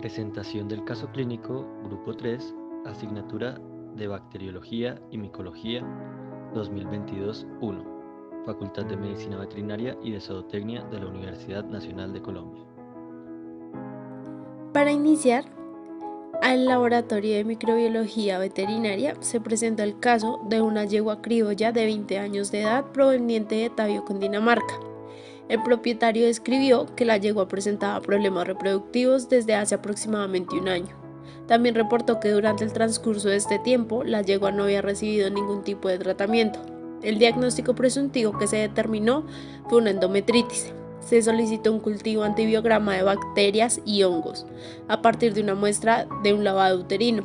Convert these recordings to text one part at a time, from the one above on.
Presentación del caso clínico, Grupo 3, asignatura de Bacteriología y Micología 2022-1, Facultad de Medicina Veterinaria y de Zootecnia de la Universidad Nacional de Colombia. Para iniciar, al Laboratorio de Microbiología Veterinaria se presenta el caso de una yegua criolla de 20 años de edad proveniente de Tabio, Cundinamarca. El propietario describió que la yegua presentaba problemas reproductivos desde hace aproximadamente un año. También reportó que durante el transcurso de este tiempo la yegua no había recibido ningún tipo de tratamiento. El diagnóstico presuntivo que se determinó fue una endometritis. Se solicitó un cultivo antibiograma de bacterias y hongos a partir de una muestra de un lavado uterino,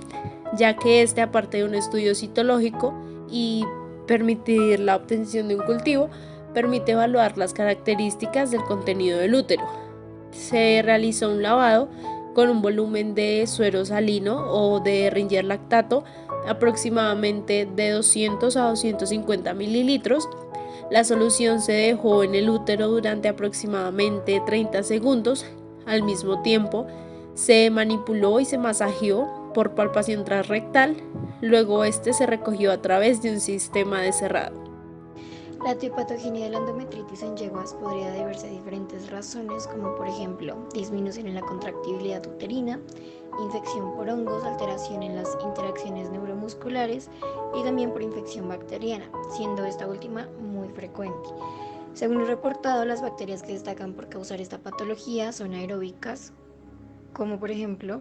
ya que aparte de un estudio citológico y permitir la obtención de un cultivo, permite evaluar las características del contenido del útero. Se realizó un lavado con un volumen de suero salino o de Ringer lactato aproximadamente de 200 a 250 mililitros. La solución se dejó en el útero durante aproximadamente 30 segundos. Al mismo tiempo, se manipuló y se masajeó por palpación transrectal. Luego se recogió a través de un sistema de cerrado. La etiopatogenia de la endometritis en yeguas podría deberse a diferentes razones, como por ejemplo disminución en la contractibilidad uterina, infección por hongos, alteración en las interacciones neuromusculares y también por infección bacteriana, siendo esta última muy frecuente. Según lo reportado, las bacterias que destacan por causar esta patología son aeróbicas, como por ejemplo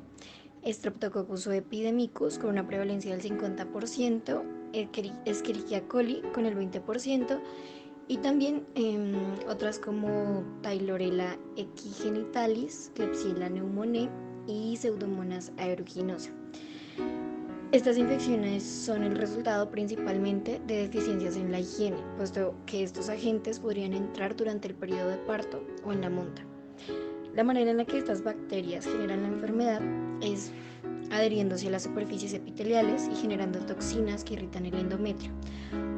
Streptococcus epidemicus con una prevalencia del 50%, Escherichia coli con el 20% y también otras como Pylorella equigenitalis, Klebsiella pneumoniae y Pseudomonas aeruginosa. Estas infecciones son el resultado principalmente de deficiencias en la higiene, puesto que estos agentes podrían entrar durante el periodo de parto o en la monta. La manera en la que estas bacterias generan la enfermedad es adheriéndose a las superficies epiteliales y generando toxinas que irritan el endometrio,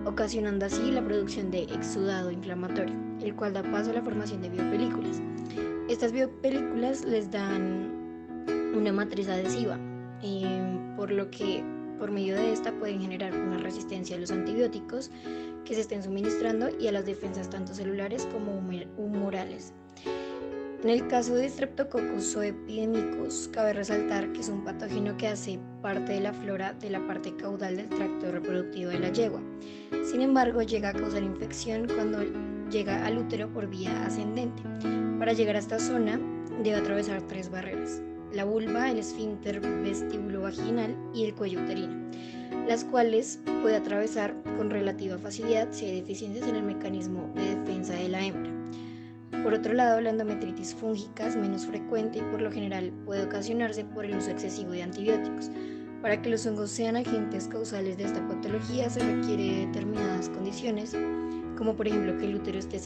ocasionando así la producción de exudado inflamatorio, el cual da paso a la formación de biopelículas. Estas biopelículas les dan una matriz adhesiva, por lo que por medio de esta pueden generar una resistencia a los antibióticos que se estén suministrando y a las defensas tanto celulares como humorales. En el caso de Streptococcus epidemicus, cabe resaltar que es un patógeno que hace parte de la flora de la parte caudal del tracto reproductivo de la yegua. Sin embargo, llega a causar infección cuando llega al útero por vía ascendente. Para llegar a esta zona, debe atravesar 3 barreras: la vulva, el esfínter vestíbulo-vaginal y el cuello uterino, las cuales puede atravesar con relativa facilidad si hay deficiencias en el mecanismo de defensa de la hembra. Por otro lado, la endometritis fúngica es menos frecuente y por lo general puede ocasionarse por el uso excesivo de antibióticos. Para que los hongos sean agentes causales de esta patología se requiere determinadas condiciones, como por ejemplo que el útero esté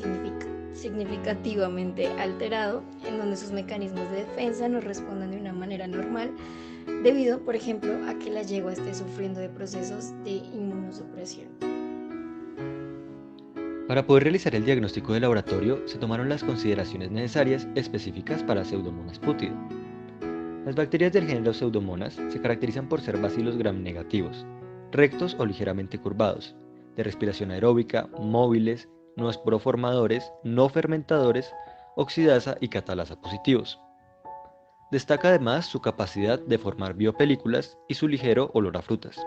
significativamente alterado, en donde sus mecanismos de defensa no respondan de una manera normal, debido, por ejemplo, a que la yegua esté sufriendo de procesos de inmunosupresión. Para poder realizar el diagnóstico de laboratorio, se tomaron las consideraciones necesarias específicas para Pseudomonas putida. Las bacterias del género Pseudomonas se caracterizan por ser bacilos gram-negativos, rectos o ligeramente curvados, de respiración aeróbica, móviles, no esporoformadores, no fermentadores, oxidasa y catalasa positivos. Destaca además su capacidad de formar biopelículas y su ligero olor a frutas.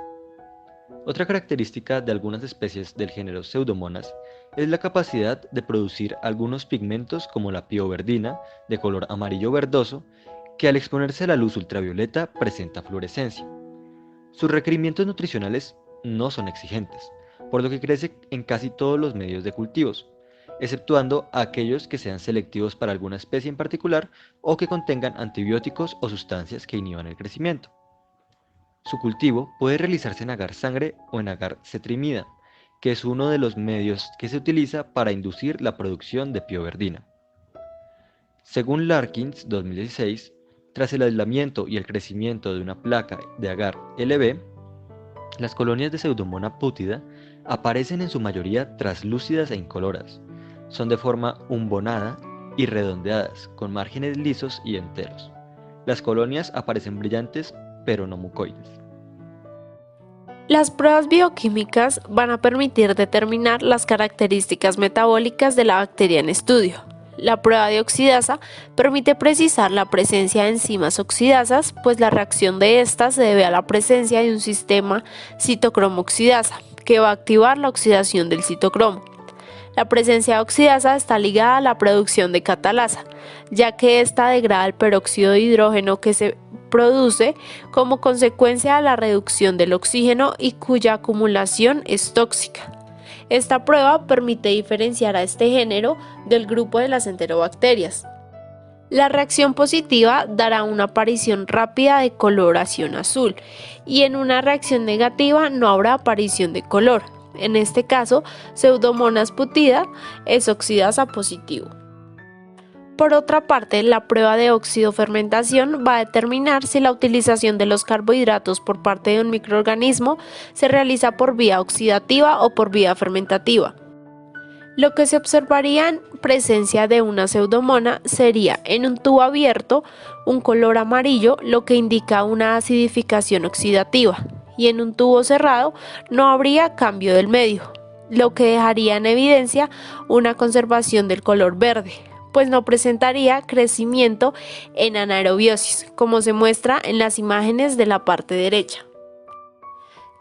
Otra característica de algunas especies del género Pseudomonas es la capacidad de producir algunos pigmentos como la pioverdina, de color amarillo verdoso, que al exponerse a la luz ultravioleta presenta fluorescencia. Sus requerimientos nutricionales no son exigentes, por lo que crece en casi todos los medios de cultivos, exceptuando aquellos que sean selectivos para alguna especie en particular o que contengan antibióticos o sustancias que inhiban el crecimiento. Su cultivo puede realizarse en agar sangre o en agar cetrimida, que es uno de los medios que se utiliza para inducir la producción de pioverdina. Según Larkins 2016, tras el aislamiento y el crecimiento de una placa de agar LB, las colonias de Pseudomonas putida aparecen en su mayoría translúcidas e incoloras. Son de forma umbonada y redondeadas, con márgenes lisos y enteros. Las colonias aparecen brillantes, pero no mucoides. Las pruebas bioquímicas van a permitir determinar las características metabólicas de la bacteria en estudio. La prueba de oxidasa permite precisar la presencia de enzimas oxidasas, pues la reacción de estas se debe a la presencia de un sistema citocromo oxidasa, que va a activar la oxidación del citocromo. La presencia de oxidasa está ligada a la producción de catalasa, ya que esta degrada el peróxido de hidrógeno que se produce como consecuencia de la reducción del oxígeno y cuya acumulación es tóxica. Esta prueba permite diferenciar a este género del grupo de las enterobacterias. La reacción positiva dará una aparición rápida de coloración azul y en una reacción negativa no habrá aparición de color. En este caso, Pseudomonas putida es oxidasa positivo. Por otra parte, la prueba de oxidofermentación va a determinar si la utilización de los carbohidratos por parte de un microorganismo se realiza por vía oxidativa o por vía fermentativa. Lo que se observaría en presencia de una pseudomona sería en un tubo abierto un color amarillo, lo que indica una acidificación oxidativa, y en un tubo cerrado no habría cambio del medio, lo que dejaría en evidencia una conservación del color verde, pues no presentaría crecimiento en anaerobiosis, como se muestra en las imágenes de la parte derecha.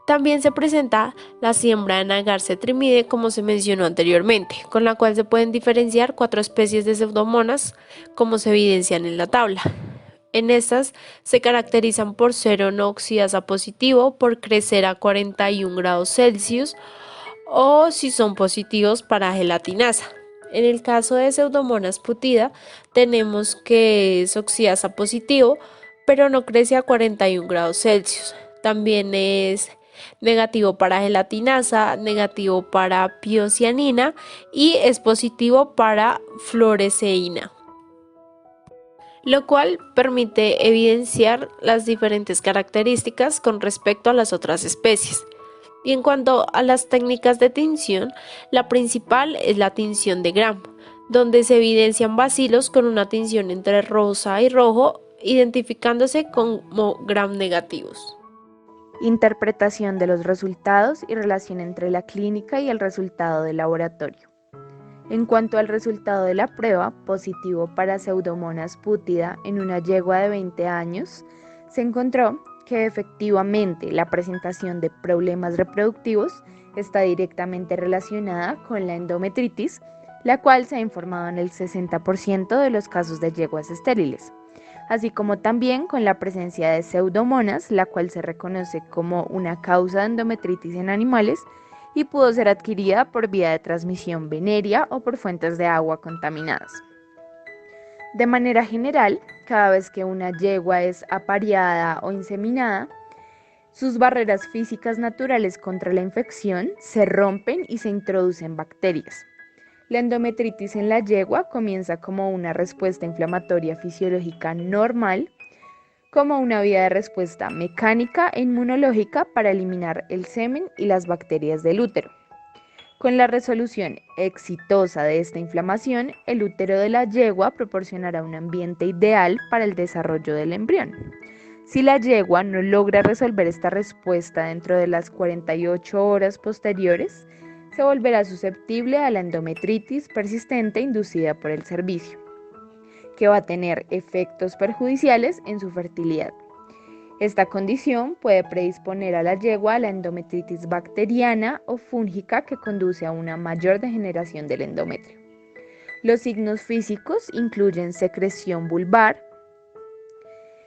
También se presenta la siembra de Nagarse trimide, como se mencionó anteriormente, con la cual se pueden diferenciar 4 especies de pseudomonas, como se evidencian en la tabla. En estas se caracterizan por ser no oxidasa positivo, por crecer a 41 grados Celsius o si son positivos para gelatinasa. En el caso de Pseudomonas putida tenemos que es oxidasa positivo, pero no crece a 41 grados Celsius. También es negativo para gelatinasa, negativo para piocianina y es positivo para fluoresceína, lo cual permite evidenciar las diferentes características con respecto a las otras especies. Y en cuanto a las técnicas de tinción, la principal es la tinción de Gram, donde se evidencian bacilos con una tinción entre rosa y rojo, identificándose como Gram negativos. Interpretación de los resultados y relación entre la clínica y el resultado del laboratorio. En cuanto al resultado de la prueba, positivo para Pseudomonas putida en una yegua de 20 años, se encontró que efectivamente la presentación de problemas reproductivos está directamente relacionada con la endometritis, la cual se ha informado en el 60% de los casos de yeguas estériles, así como también con la presencia de pseudomonas, la cual se reconoce como una causa de endometritis en animales y pudo ser adquirida por vía de transmisión venérea o por fuentes de agua contaminadas. De manera general, cada vez que una yegua es apareada o inseminada, sus barreras físicas naturales contra la infección se rompen y se introducen bacterias. La endometritis en la yegua comienza como una respuesta inflamatoria fisiológica normal, como una vía de respuesta mecánica e inmunológica para eliminar el semen y las bacterias del útero. Con la resolución exitosa de esta inflamación, el útero de la yegua proporcionará un ambiente ideal para el desarrollo del embrión. Si la yegua no logra resolver esta respuesta dentro de las 48 horas posteriores, se volverá susceptible a la endometritis persistente inducida por el cervicio, que va a tener efectos perjudiciales en su fertilidad. Esta condición puede predisponer a la yegua a la endometritis bacteriana o fúngica que conduce a una mayor degeneración del endometrio. Los signos físicos incluyen secreción vulvar,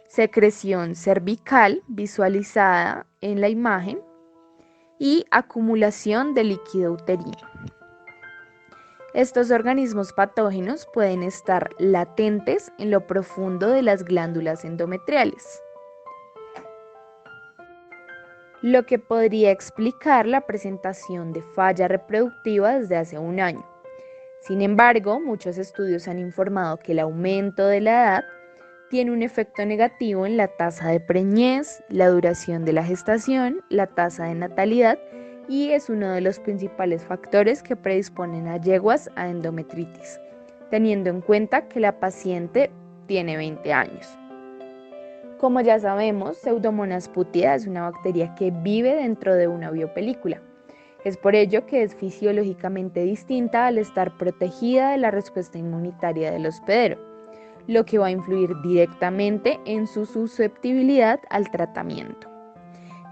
secreción cervical visualizada en la imagen y acumulación de líquido uterino. Estos organismos patógenos pueden estar latentes en lo profundo de las glándulas endometriales, lo que podría explicar la presentación de falla reproductiva desde hace un año. Sin embargo, muchos estudios han informado que el aumento de la edad tiene un efecto negativo en la tasa de preñez, la duración de la gestación, la tasa de natalidad y es uno de los principales factores que predisponen a yeguas a endometritis, teniendo en cuenta que la paciente tiene 20 años. Como ya sabemos, Pseudomonas putida es una bacteria que vive dentro de una biopelícula. Es por ello que es fisiológicamente distinta al estar protegida de la respuesta inmunitaria del hospedero, lo que va a influir directamente en su susceptibilidad al tratamiento.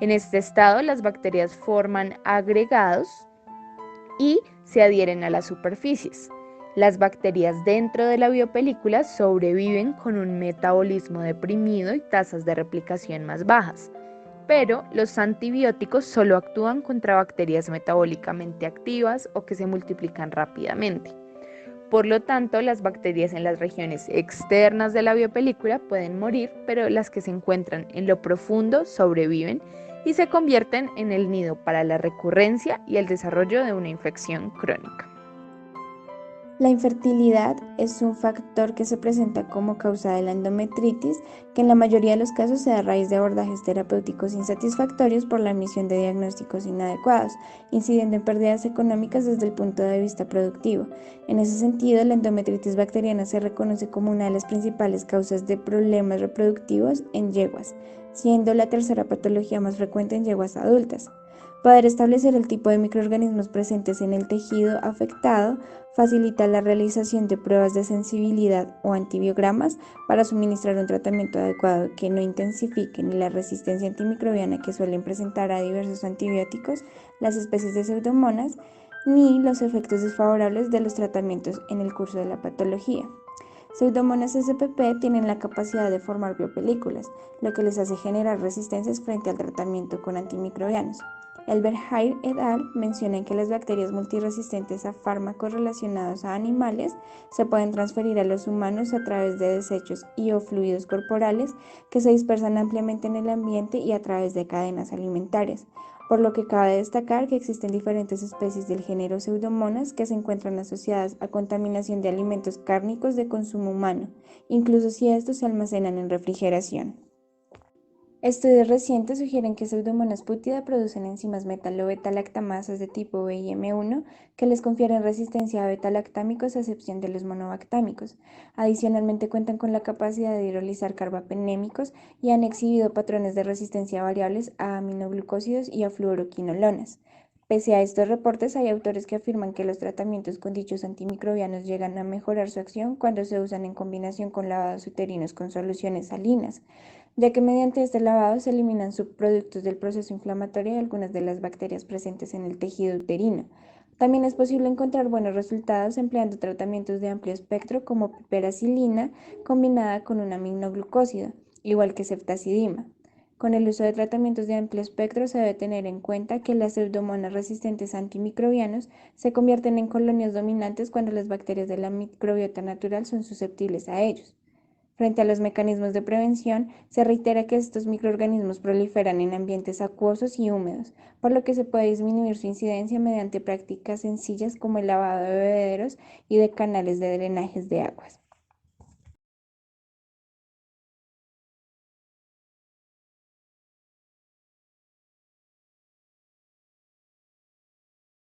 En este estado, las bacterias forman agregados y se adhieren a las superficies. Las bacterias dentro de la biopelícula sobreviven con un metabolismo deprimido y tasas de replicación más bajas, pero los antibióticos solo actúan contra bacterias metabólicamente activas o que se multiplican rápidamente. Por lo tanto, las bacterias en las regiones externas de la biopelícula pueden morir, pero las que se encuentran en lo profundo sobreviven y se convierten en el nido para la recurrencia y el desarrollo de una infección crónica. La infertilidad es un factor que se presenta como causa de la endometritis, que en la mayoría de los casos se da a raíz de abordajes terapéuticos insatisfactorios por la emisión de diagnósticos inadecuados, incidiendo en pérdidas económicas desde el punto de vista productivo. En ese sentido, la endometritis bacteriana se reconoce como una de las principales causas de problemas reproductivos en yeguas, siendo la tercera patología más frecuente en yeguas adultas. Poder establecer el tipo de microorganismos presentes en el tejido afectado facilita la realización de pruebas de sensibilidad o antibiogramas para suministrar un tratamiento adecuado que no intensifique ni la resistencia antimicrobiana que suelen presentar a diversos antibióticos las especies de pseudomonas, ni los efectos desfavorables de los tratamientos en el curso de la patología. Pseudomonas spp tienen la capacidad de formar biopelículas, lo que les hace generar resistencias frente al tratamiento con antimicrobianos. Elberhair et al. Mencionan que las bacterias multiresistentes a fármacos relacionados a animales se pueden transferir a los humanos a través de desechos y o fluidos corporales que se dispersan ampliamente en el ambiente y a través de cadenas alimentarias, por lo que cabe destacar que existen diferentes especies del género Pseudomonas que se encuentran asociadas a contaminación de alimentos cárnicos de consumo humano, incluso si estos se almacenan en refrigeración. Estudios recientes sugieren que Pseudomonas putida producen enzimas metalo-beta-lactamases de tipo B y M1 que les confieren resistencia a beta-lactámicos a excepción de los monobactámicos. Adicionalmente cuentan con la capacidad de hidrolizar carbapenémicos y han exhibido patrones de resistencia variables a aminoglucósidos y a fluoroquinolonas. Pese a estos reportes, hay autores que afirman que los tratamientos con dichos antimicrobianos llegan a mejorar su acción cuando se usan en combinación con lavados uterinos con soluciones salinas, ya que mediante este lavado se eliminan subproductos del proceso inflamatorio de algunas de las bacterias presentes en el tejido uterino. También es posible encontrar buenos resultados empleando tratamientos de amplio espectro como piperacilina combinada con un aminoglucósido, igual que ceftazidima. Con el uso de tratamientos de amplio espectro se debe tener en cuenta que las pseudomonas resistentes a antimicrobianos se convierten en colonias dominantes cuando las bacterias de la microbiota natural son susceptibles a ellos. Frente a los mecanismos de prevención, se reitera que estos microorganismos proliferan en ambientes acuosos y húmedos, por lo que se puede disminuir su incidencia mediante prácticas sencillas como el lavado de bebederos y de canales de drenajes de aguas.